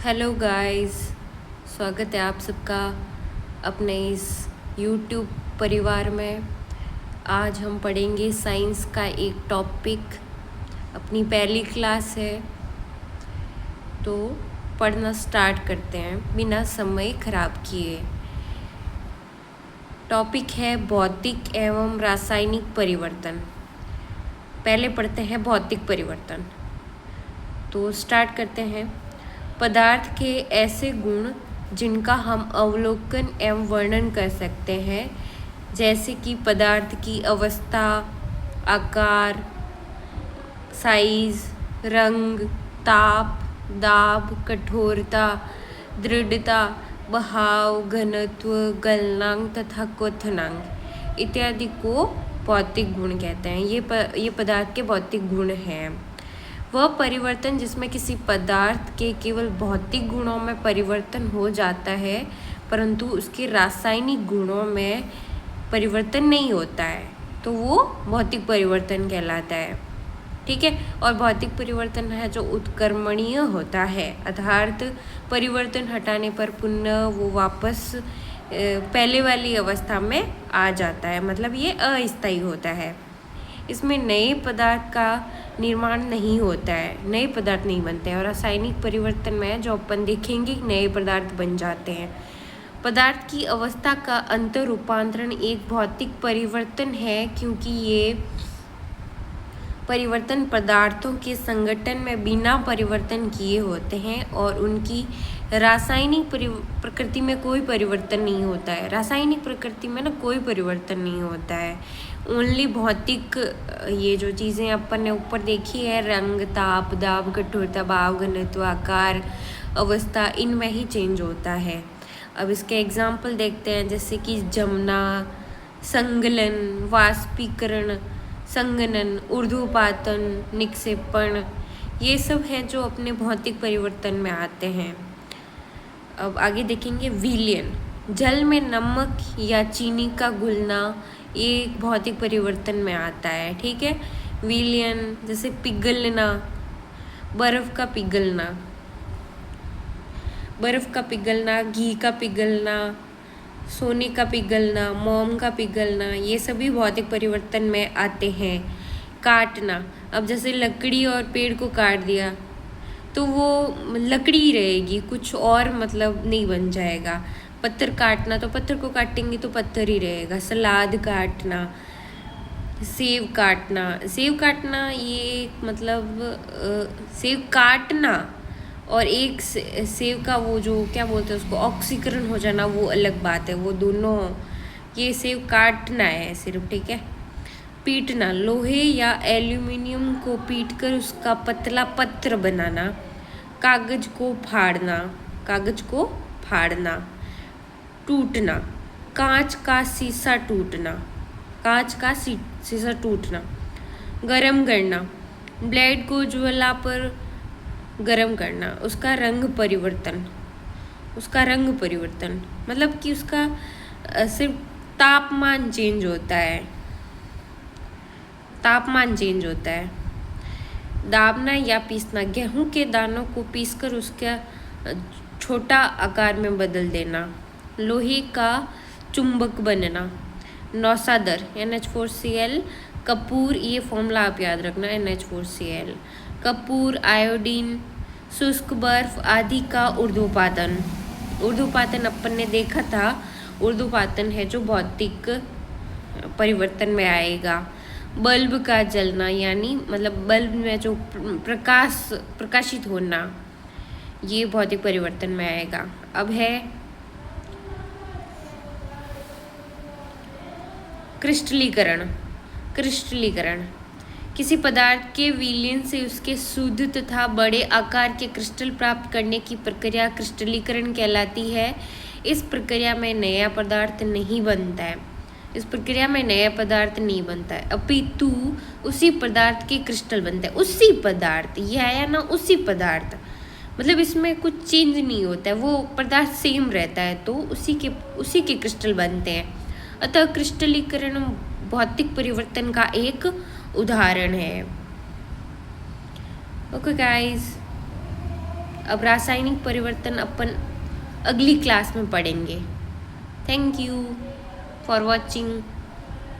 Hello guys, स्वागत है आप सबका अपने इस यूट्यूब परिवार में। आज हम पढ़ेंगे साइंस का एक टॉपिक। अपनी पहली क्लास है तो पढ़ना स्टार्ट करते हैं बिना समय खराब किए। टॉपिक है भौतिक एवं रासायनिक परिवर्तन। पहले पढ़ते हैं भौतिक परिवर्तन। तो स्टार्ट करते हैं। पदार्थ के ऐसे गुण जिनका हम अवलोकन एवं वर्णन कर सकते हैं, जैसे कि पदार्थ की अवस्था, आकार, साइज, रंग, ताप, दाब, कठोरता, दृढ़ता, बहाव, घनत्व, गलनांक तथा क्वथनांक इत्यादि को भौतिक गुण कहते हैं। ये पदार्थ के भौतिक गुण हैं। वह परिवर्तन जिसमें किसी पदार्थ के केवल भौतिक गुणों में परिवर्तन हो जाता है, परंतु उसके रासायनिक गुणों में परिवर्तन नहीं होता है, तो वो भौतिक परिवर्तन कहलाता है। ठीक है। और भौतिक परिवर्तन है जो उत्क्रमणीय होता है, अर्थात परिवर्तन हटाने पर पुनः वो वापस पहले वाली अवस्था में आ जाता है, मतलब ये अस्थायी होता है। इसमें नए पदार्थ का निर्माण नहीं होता है, नए पदार्थ नहीं बनते हैं। और रासायनिक परिवर्तन में जो अपन देखेंगे नए पदार्थ बन जाते हैं। पदार्थ की अवस्था का अंतर रूपांतरण एक भौतिक परिवर्तन है, क्योंकि ये परिवर्तन पदार्थों के संगठन में बिना परिवर्तन किए होते हैं और उनकी रासायनिक प्रकृति में कोई परिवर्तन नहीं होता है। रासायनिक प्रकृति में ना कोई परिवर्तन नहीं होता है, ओनली भौतिक ये जो चीज़ें अपन ने ऊपर देखी है, रंग, ताप, दाब, कठोरता, भाव, घनत्व, आकार, अवस्था, इनमें ही चेंज होता है। अब इसके एग्जाम्पल देखते हैं, जैसे कि जमना, संगलन, वाष्पीकरण, संघनन, ऊर्ध्वपातन, निक्षेपण, ये सब हैं जो अपने भौतिक परिवर्तन में आते हैं। अब आगे देखेंगे विलयन। जल में नमक या चीनी का घुलना ये एक भौतिक परिवर्तन में आता है। ठीक है। विलयन जैसे पिघलना, बर्फ का पिघलना, घी का पिघलना, सोने का पिघलना, मोम का पिघलना, ये सभी भौतिक परिवर्तन में आते हैं। काटना, अब जैसे लकड़ी और पेड़ को काट दिया तो वो लकड़ी रहेगी, कुछ और मतलब नहीं बन जाएगा। पत्थर काटना, तो पत्थर को काटेंगे तो पत्थर ही रहेगा। सलाद काटना, सेब काटना ये मतलब सेब काटना और एक सेब का वो जो क्या बोलते हैं उसको ऑक्सीकरण हो जाना, वो अलग बात है। वो दोनों, ये सेब काटना है सिर्फ। ठीक है। पीटना, लोहे या एल्यूमिनियम को पीटकर उसका पतला पत्र बनाना। कागज को फाड़ना। टूटना, कांच का शीशा टूटना। गरम करना, ब्लेड को ज्वाला पर गरम करना। उसका रंग परिवर्तन मतलब कि उसका सिर्फ तापमान चेंज होता है। दाबना या पीसना, गेहूं के दानों को पीसकर उसका छोटा आकार में बदल देना। लोहे का चुंबक बनना। नौसादर NH4Cl, कपूर, ये फॉर्मूला आप याद रखना, NH4Cl, कपूर, आयोडीन, शुष्क बर्फ आदि का ऊर्ध्वपातन अपन ने देखा था। ऊर्ध्वपातन है जो भौतिक परिवर्तन में आएगा। बल्ब का जलना, यानी मतलब बल्ब में जो प्रकाशित होना, ये भौतिक परिवर्तन में आएगा। अब है क्रिस्टलीकरण। किसी पदार्थ के विलयन से उसके शुद्ध तथा बड़े आकार के क्रिस्टल प्राप्त करने की प्रक्रिया क्रिस्टलीकरण कहलाती है। इस प्रक्रिया में नया पदार्थ नहीं बनता है, अपितु उसी पदार्थ के क्रिस्टल बनते हैं। उसी पदार्थ, यह आया ना, उसी पदार्थ, मतलब इसमें कुछ चेंज नहीं होता है, वो पदार्थ सेम रहता है, तो उसी के क्रिस्टल बनते हैं। अतः क्रिस्टलीकरण भौतिक परिवर्तन का एक उदाहरण है। ओके गाइस, अब रासायनिक परिवर्तन अपन अगली क्लास में पढ़ेंगे। Thank you for watching.